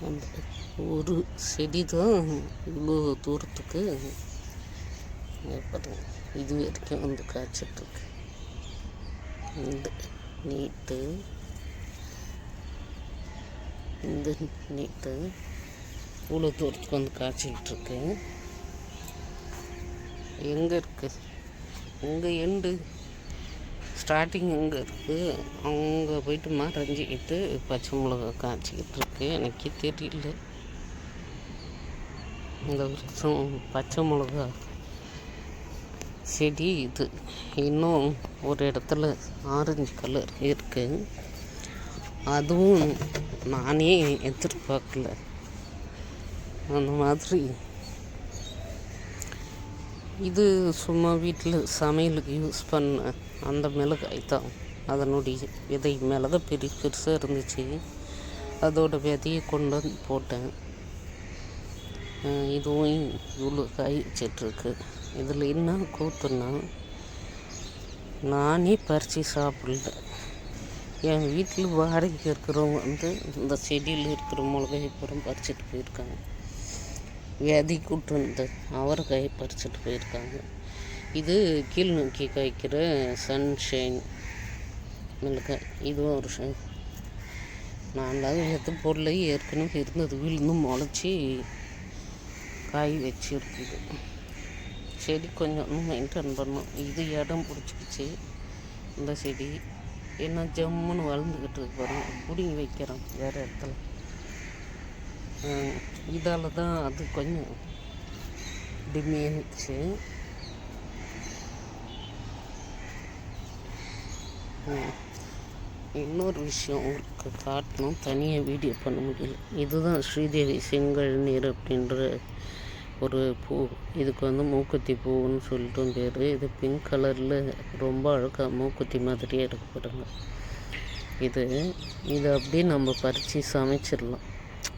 அந்த ஒரு செடி தான் இவ்வளோ தூரத்துக்கு பாருங்க, இது வரைக்கும் வந்து காய்ச்சிட்ருக்கு. இந்த நீட்டு இவ்வளோ தூரத்துக்கு வந்து காய்ச்சிக்கிட்டுருக்கு. எங்கே இருக்குது உங்கள் எண்டு ஸ்டார்டிங் எங்கே இருக்குது, அங்கே போயிட்டு மறைஞ்சிக்கிட்டு பச்சை மிளகா காய்ச்சிக்கிட்டு இருக்கு. எனக்கே தெரியல. இந்த வருஷம் பச்சை மிளகா செடி இது இன்னும் ஒரு இடத்துல ஆரஞ்சு கலர் இருக்குது. அதுவும் நானே எதிர்பார்க்கல. அந்த மாதிரி இது சும்மா வீட்டில் சமையலுக்கு யூஸ் பண்ண அந்த மிளகாய் தான். அதனுடைய விதை மிளகா பெருசாக இருந்துச்சு. அதோட விதையை கொண்டு வந்து போட்டேன். இதுவும் இவ்வளோ காய் வச்சிட்ருக்கு. இதில் என்ன கூத்துன்னா, நானே பறித்து சாப்பிடல. என் வீட்டில் வாடகைக்கு இருக்கிறவங்க வந்து இந்த செடியில் இருக்கிற மிளகாய் புறம் பறிச்சுட்டு போயிருக்காங்க. விதை கூட்டு வந்து அவரைக்காயை பறிச்சுட்டு போயிருக்காங்க. இது கீழ் நோக்கி காய்க்கிற சன்ஷைன் மிளகாய். இதுவும் ஒரு நான்காவது எது பொருளை ஏற்கனவே இருந்தது விழுந்து முளைச்சி காய் வச்சுருக்குது. செடி கொஞ்சம் மெயின்டைன் பண்ணோம். இது இடம் பிடிச்சிக்கிச்சு இந்த செடி. என்ன ஜம்முன்னு வளர்ந்துக்கிட்டு இருக்கு பாருங்க. பிடிங்கி வைக்கிறோம் வேறு இடத்துல. இதால் தான் அது கொஞ்சம் டிம்மியாகிடுச்சு. இன்னொரு விஷயம் உங்களுக்கு காட்டணும், தனியாக வீடியோ பண்ண முடியல. இதுதான் ஸ்ரீதேவி செங்கழுநீர் அப்படின்ற ஒரு பூ. இதுக்கு வந்து மூக்குத்தி பூன்னு சொல்லிட்டு பேர். இது பிங்க் கலரில் ரொம்ப அழகாக மூக்குத்தி மாதிரியே இருக்கப்படுங்க. இது அப்படியே நம்ம பறித்து சமைச்சிடலாம்.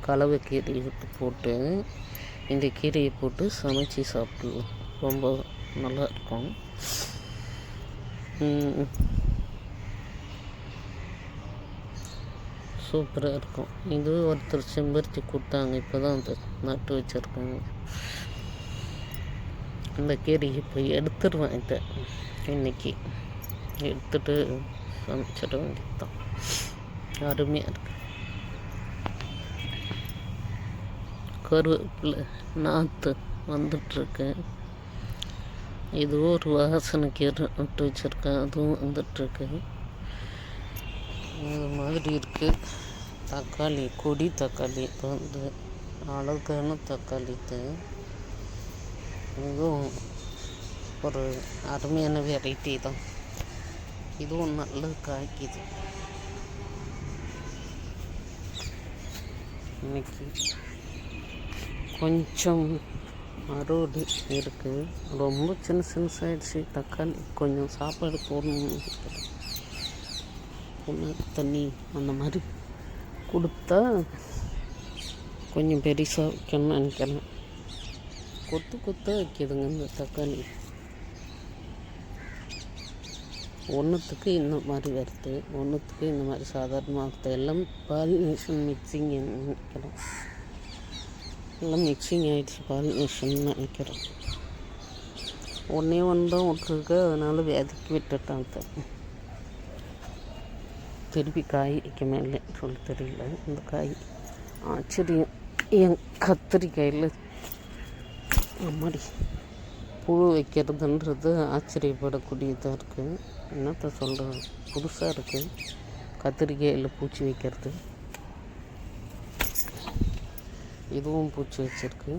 கலவை கீரையை போட்டு இந்த கீரையை போட்டு சமைச்சி சாப்பிடலாம். ரொம்ப நல்லாயிருக்கும். சூப்பராக இருக்கும். இது ஒருத்தர் செம்பருத்தி கொடுத்தாங்க. இப்போ தான் அந்த நட்டு வச்சுருக்காங்க. இந்த கீரையை போய் எடுத்துடுவேன். இதை இன்றைக்கி எடுத்துகிட்டு சமைச்சிட வேண்டியது தான். அருமையாக இருக்குது. கருவேப்பிலை நாற்று வந்துட்டுருக்கு. இதுவும் ஒரு வாசனை கீரை நட்டு வச்சுருக்கேன். அதுவும் வந்துட்டுருக்கு. இது மாதிரி இருக்குது. தக்காளி, கொடி தக்காளி இப்போ வந்து அழகான தக்காளி. இதுவும் ஒரு அருமையான வெரைட்டி தான். இதுவும் நல்ல காய்க்குது. இன்னைக்கு கொஞ்சம் அறுவடை இருக்குது. ரொம்ப சின்ன ஆயிடுச்சு தக்காளி. கொஞ்சம் சாப்பாடு போடணும், தண்ணி அந்த மாதிரி கொடுத்தா கொஞ்சம் பெருசாக வைக்கணும்னு நினைக்கிறேன். கொத்தாக வைக்கிதுங்க இந்த தக்காளி. ஒன்றுத்துக்கு இந்த மாதிரி வருது, ஒன்றுத்துக்கு இந்த மாதிரி சாதாரணமாக வருது. எல்லாம் பாலினேஷன் மிக்சிங் நினைக்கிறேன். எல்லாம் மிக்சிங் ஆகிடுச்சு, பாலினேஷன் நினைக்கிறேன். ஒன்றே தான் விட்டுருக்கு. அதனால் விதைக்கு விட்டுட்டான். திருப்பி காய் வைக்க மேலே சொல்ல தெரியல. இந்த காய் ஆச்சரியம். என் கத்திரிக்காயில் அம்மாடி புழு வைக்கிறதுன்றது ஆச்சரியப்படக்கூடியதாக இருக்குது. என்னத்த சொல்கிறது, புதுசாக இருக்குது கத்திரிக்காயில் பூச்சி வைக்கிறது. இதுவும் பூச்சி வச்சுருக்கு.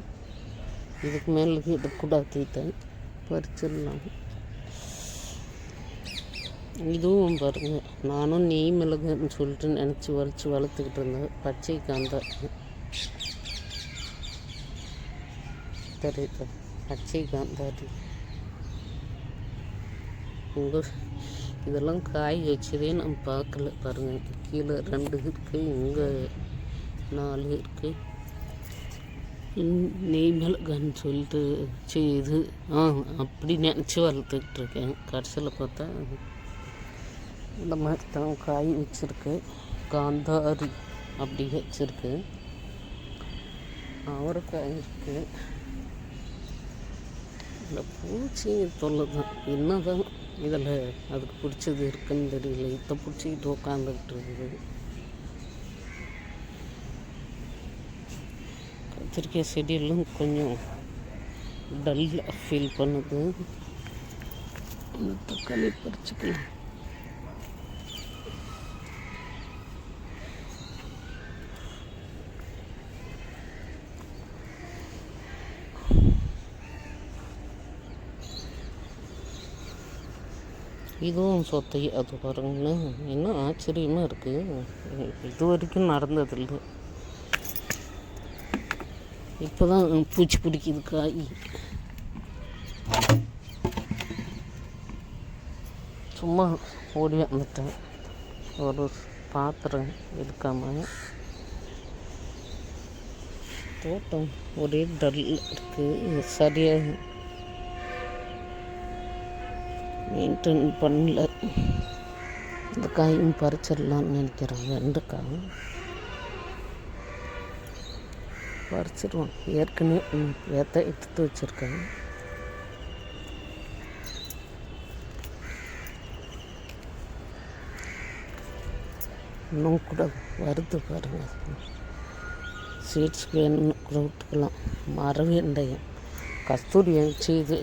இதுக்கு மேலே இதை கூட தீட்டேன் பறிச்சிடலாம். இதுவும் பாருங்கள், நானும் நெய் மிளகுன்னு சொல்லிட்டு நினச்சி வளர்த்துக்கிட்டு இருந்தேன். பச்சை காந்தா தெரியுது, பச்சை காந்தாரி. இதெல்லாம் காய் வச்சதே நான் பார்க்கல பாருங்கள். கீழே 2 இருக்குது, இங்கே 4 இருக்குது. நெய் மிளகான்னு சொல்லிட்டு அப்படி நினச்சி வளர்த்துக்கிட்டு இருக்கேன். கடைசியில் பார்த்தா இந்த மாதிரி தான் காய் வச்சுருக்கு. காந்தாரி அப்படி வச்சுருக்கு. அவரைக்காய் இருக்குது. இந்த பூச்சி தொல்லை தான். என்ன தான் இதில் அதுக்கு பிடிச்சது இருக்குன்னு தெரியல. இதை பிடிச்சிக்கிட்டு உட்காந்துக்கிட்டு இருக்குது. கத்திரிக்காய் செடியெல்லாம் கொஞ்சம் டல்லாக ஃபீல் பண்ணுது. இந்த தக்காளி பறிச்சுக்கலாம். இதுவும் சொத்தை அது பாருங்களேன். இன்னும் ஆச்சரியமாக இருக்குது. இது வரைக்கும் நடந்ததில்லை. இப்போ தான் பூச்சி பிடிக்குது காய். சும்மா ஓடி வந்துட்டேன். ஒரு பாத்திரம் எடுக்காமல். தோட்டம் ஒரே டல் இருக்குது. சரியாக மெயின்டைன் பண்ணல. இந்த காயும் பறிச்சிடலான்னு நினைக்கிறேன். வெண்டைக்காய் பறிச்சிடுவோம். ஏற்கனவே வேத்த எடுத்து வச்சுருக்கேன். இன்னும் கூட வருது பாருங்கள். சீட்ஸ் வேணும்னு கூட விட்டுக்கலாம். மர வெண்டையம் கஸ்தூரி வச்சு இது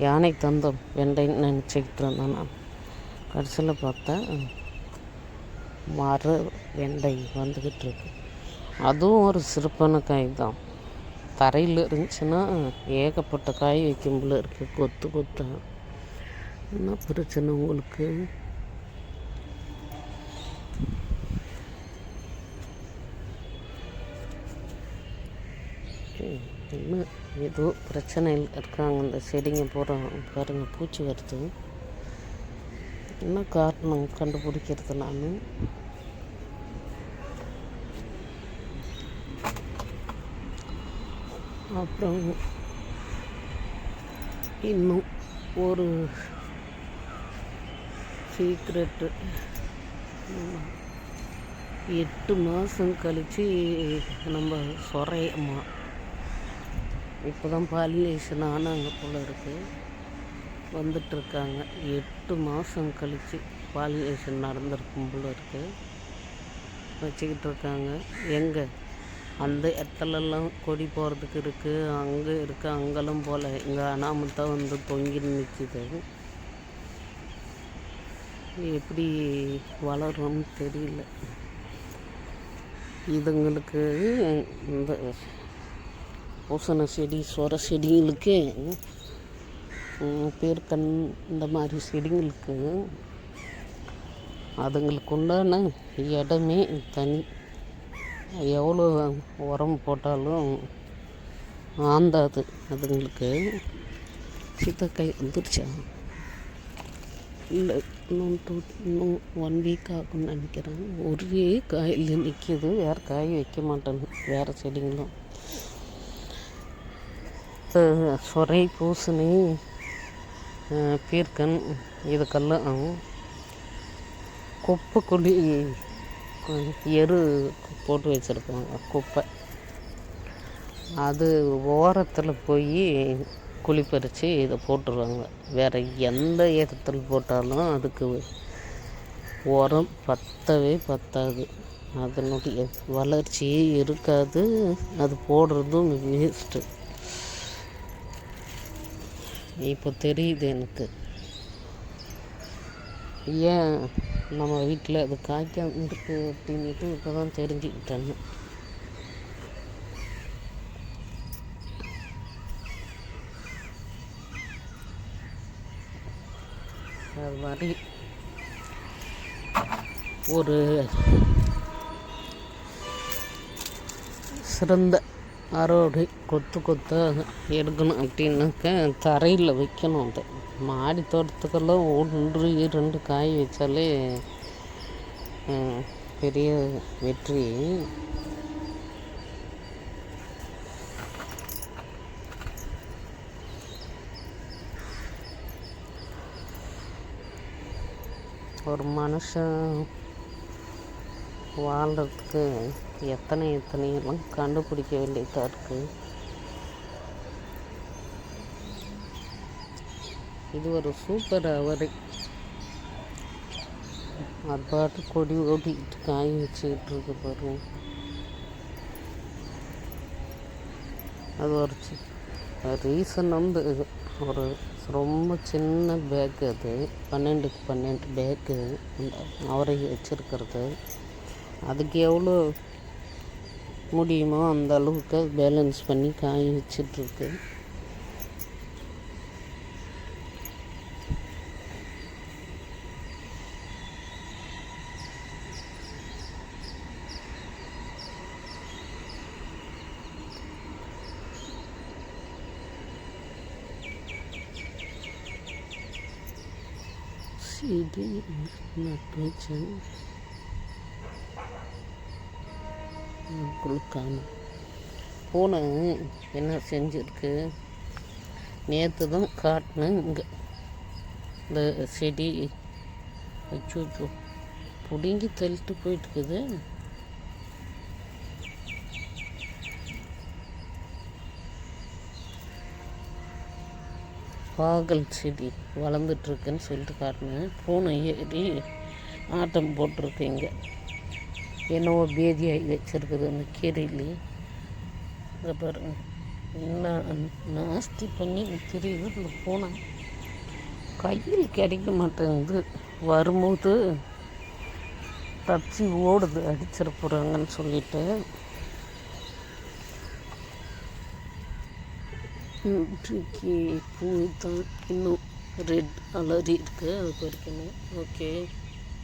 யானை தந்தம் வெண்டைன்னு நினச்சிக்கிட்டு இருந்தேன் நான். கடைசியில் பார்த்தா மர வெண்டை வந்துக்கிட்டு இருக்கு. அதுவும் ஒரு சிறப்பான காய் தான். தரையில் இருந்துச்சுன்னா ஏகப்பட்ட காய் வைக்கும்போல இருக்குது. கொத்து கொத்தா. என்ன பிரச்சனை உங்களுக்கு? இன்னும் ஏதோ பிரச்சனையில் இருக்காங்க இந்த செடிங்க போகிறோம் பாருங்கள். பூச்சி வருது. என்ன காரணம் கண்டுபிடிக்கிறது நான். அப்புறம் இன்னும் ஒரு சீக்ரெட்டு. 8 மாதம் கழித்து நம்ம சொரையம்மா இப்போ தான் பாலினேஷன் ஆனாங்க போல் இருக்குது. வந்துட்டுருக்காங்க. 8 மாதம் கழித்து பாலினேஷன் நடந்திருக்கும் போல் இருக்குது. வச்சுக்கிட்டு இருக்காங்க. எங்கே அந்த இடத்துலலாம் கொடி போகிறதுக்கு இருக்குது. அங்கே இருக்குது. அங்கெல்லாம் போல் இங்கே அனாமத்தான் வந்து தொங்கி நிற்கிது. எப்படி வளரும்னு தெரியல. இதுங்களுக்கு இந்த பூசண செடி சொர செடிங்களுக்கு பேர்க்கண் இந்த மாதிரி செடிங்களுக்கு அதுங்களுக்கு உண்டான இடமே தனி. எவ்வளோ உரம் போட்டாலும் ஆந்தாது அதுங்களுக்கு. சீத்தக்காய் வந்துருச்சா? இல்லை, இன்னும் 1 வீக் ஆகும்னு நினைக்கிறேன். ஒரே காயில் நிற்கிது. வேறு காய் வைக்க மாட்டேன்னு வேறு செடிங்களும். சொரை பூசணி பீர்க்கன் இதுக்கெல்லாம் குப்பை குழி எரு போட்டு வச்சுருப்பாங்க. குப்பை அது ஓரத்தில் போய் குழி பறித்து இதை போட்டுருவாங்க. வேறு எந்த இடத்துல போட்டாலும் அதுக்கு உரம் பத்தவே பத்தாது. அதனுடைய வளர்ச்சியே இருக்காது. அது போடுறதும் வேஸ்ட்டு. இப்போ தெரியுது எனக்கு ஏன் நம்ம வீட்டில் அது காய்க்காம இருக்கு அப்படின்ட்டு இப்போ தான் தெரிஞ்சுக்கிட்டேன்னு. அது மாதிரி ஒரு சிறந்த அரோடை கொத்தாக எடுக்கணும் அப்படின்னாக்க தரையில் வைக்கணும். அது மாடி தோட்டத்துக்கெல்லாம் 1, 2 காய் வச்சாலே பெரிய வெற்றி. ஒரு மனுஷன் வாழ்கிறதுக்கு எத்தனையெல்லாம் கண்டுபிடிக்க வேண்டியதாக இருக்குது. இது ஒரு சூப்பர் அவரை. அது பாட்டு கொடி ஓட்டிக்கிட்டு காய வச்சுக்கிட்டு இருக்கு பாருங்க. அது ஒரு ரீசன் வந்து ஒரு ரொம்ப சின்ன பேக்கு, அது 12க்கு 12 பேக்கு அவரை வச்சுருக்கிறது. அதுக்கு எவ்வளோ முடியுமோ அந்த அளவுக்கு பேலன்ஸ் பண்ணி காய வச்சிட்ருக்கு. செடி நட்டு வச்சேன், காணும். பூனை என்ன செஞ்சுருக்கு, நேற்று தான் காட்டினேன். இங்கே இந்த செடி வச்சு பிடுங்கி தள்ளிட்டு போயிட்டுருக்குது. பாகல் செடி வளர்ந்துட்டுருக்குன்னு சொல்லிட்டு காட்டினேன். பூனை ஏறி ஆட்டம் போட்டிருக்கீங்க. என்னவோ பேதியாகி வச்சுருக்குது அந்த கீரையிலே. அதை பாருங்க, என்ன நாஸ்தி பண்ணி தெரியுது. இந்த பூனை கையில் கிடைக்க மாட்டேங்குது. வரும்போது தப்பிச்சு ஓடுது, அடிச்சிட போகிறாங்கன்னு சொல்லிட்டு. இன்றைக்கு பூ தான் இன்னும் ரெட் அலறி இருக்குது, அது பறிக்கணும். ஓகே.